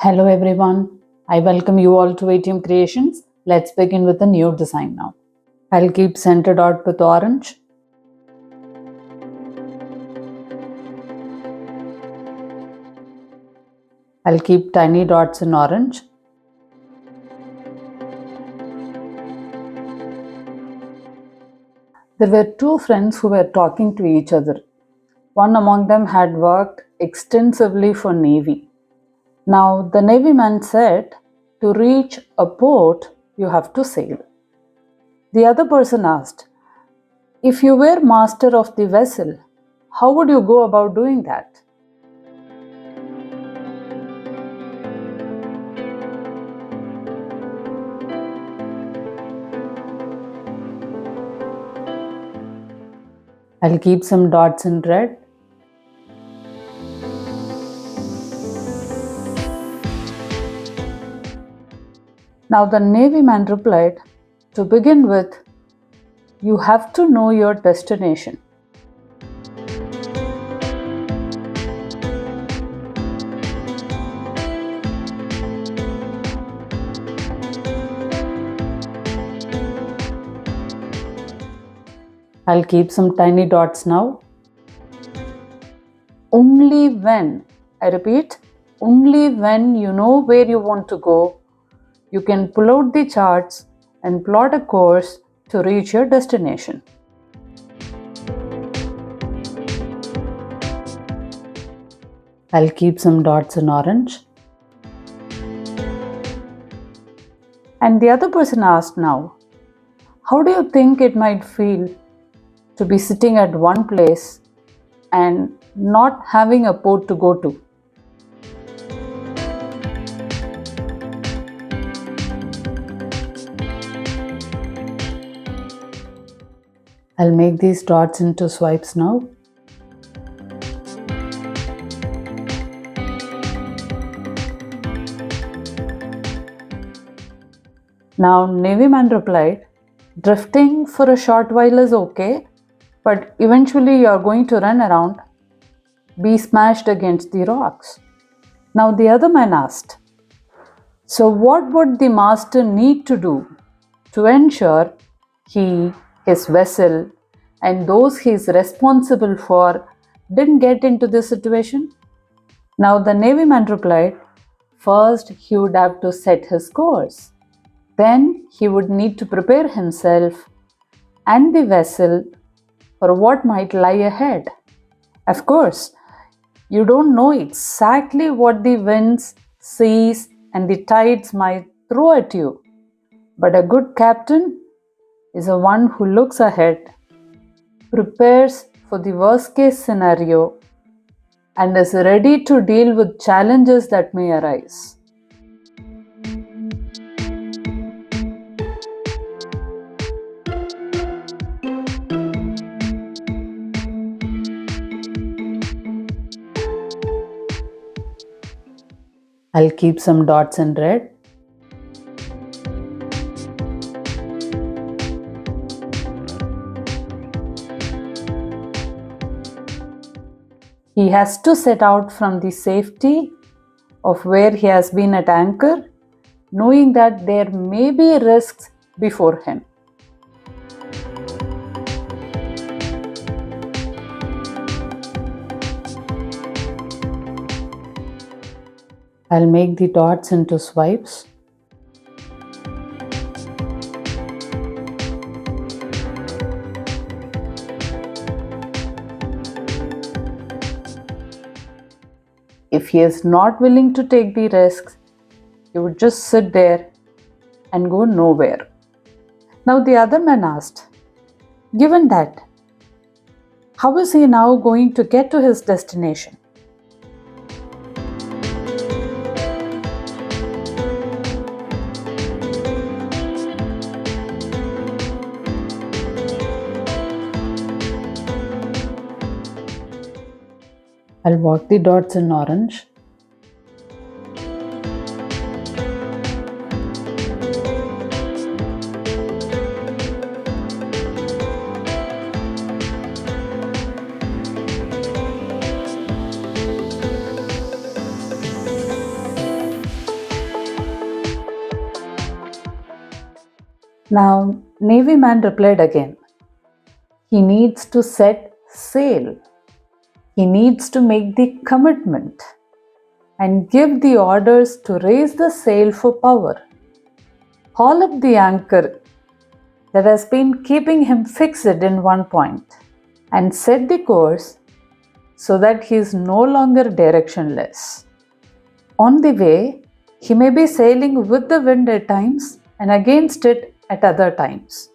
Hello everyone, I welcome you all to ATM Creations. Let's begin with a new design now. I'll keep center dot with orange. I'll keep tiny dots in orange. There were two friends who were talking to each other. One among them had worked extensively for Navy. Now the Navy man said, to reach a port, you have to sail. The other person asked, if you were master of the vessel, how would you go about doing that? I'll keep some dots in red. Now the Navy man replied, to begin with, you have to know your destination. I'll keep some tiny dots now. Only when, I repeat, only when you know where you want to go, you can pull out the charts and plot a course to reach your destination. I'll keep some dots in orange. And the other person asked now, how do you think it might feel to be sitting at one place and not having a port to go to? I'll make these dots into swipes now. Now Navy man replied, drifting for a short while is okay, but eventually you are going to run around, be smashed against the rocks. Now the other man asked, so what would the master need to do to ensure he, his vessel, and those he is responsible for didn't get into this situation? Now the Navy man replied, first he would have to set his course. Then he would need to prepare himself and the vessel for what might lie ahead. Of course, you don't know exactly what the winds, seas, and the tides might throw at you, but a good captain is the one who looks ahead, prepares for the worst case scenario, and is ready to deal with challenges that may arise. I'll keep some dots in red. He has to set out from the safety of where he has been at anchor, knowing that there may be risks before him. I'll make the dots into swipes. If he is not willing to take the risks, he would just sit there and go nowhere. Now the other man asked, given that, how is he now going to get to his destination? I'll walk the dots in orange. Now, Navy man replied again. He needs to set sail. He needs to make the commitment and give the orders to raise the sail for power. Haul up the anchor that has been keeping him fixed in one point and set the course so that he is no longer directionless. On the way, he may be sailing with the wind at times and against it at other times.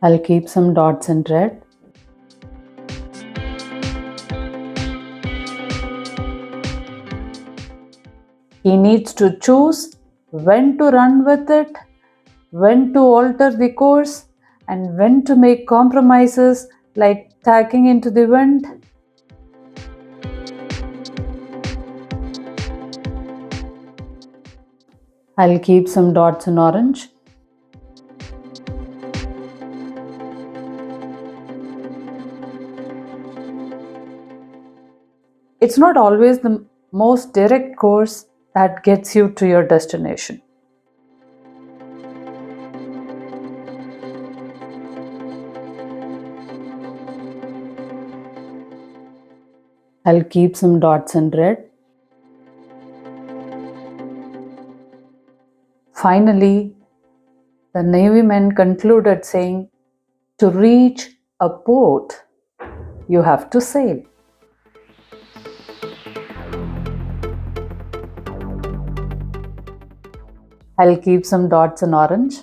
I'll keep some dots in red. He needs to choose when to run with it, when to alter the course, and when to make compromises like tacking into the wind. I'll keep some dots in orange. It's not always the most direct course that gets you to your destination. I'll keep some dots in red. Finally, the Navy men concluded saying, to reach a port, you have to sail. I'll keep some dots in orange.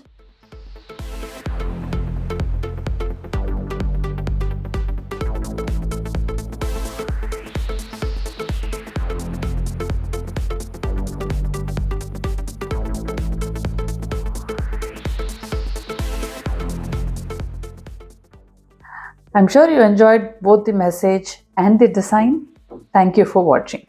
I'm sure you enjoyed both the message and the design. Thank you for watching.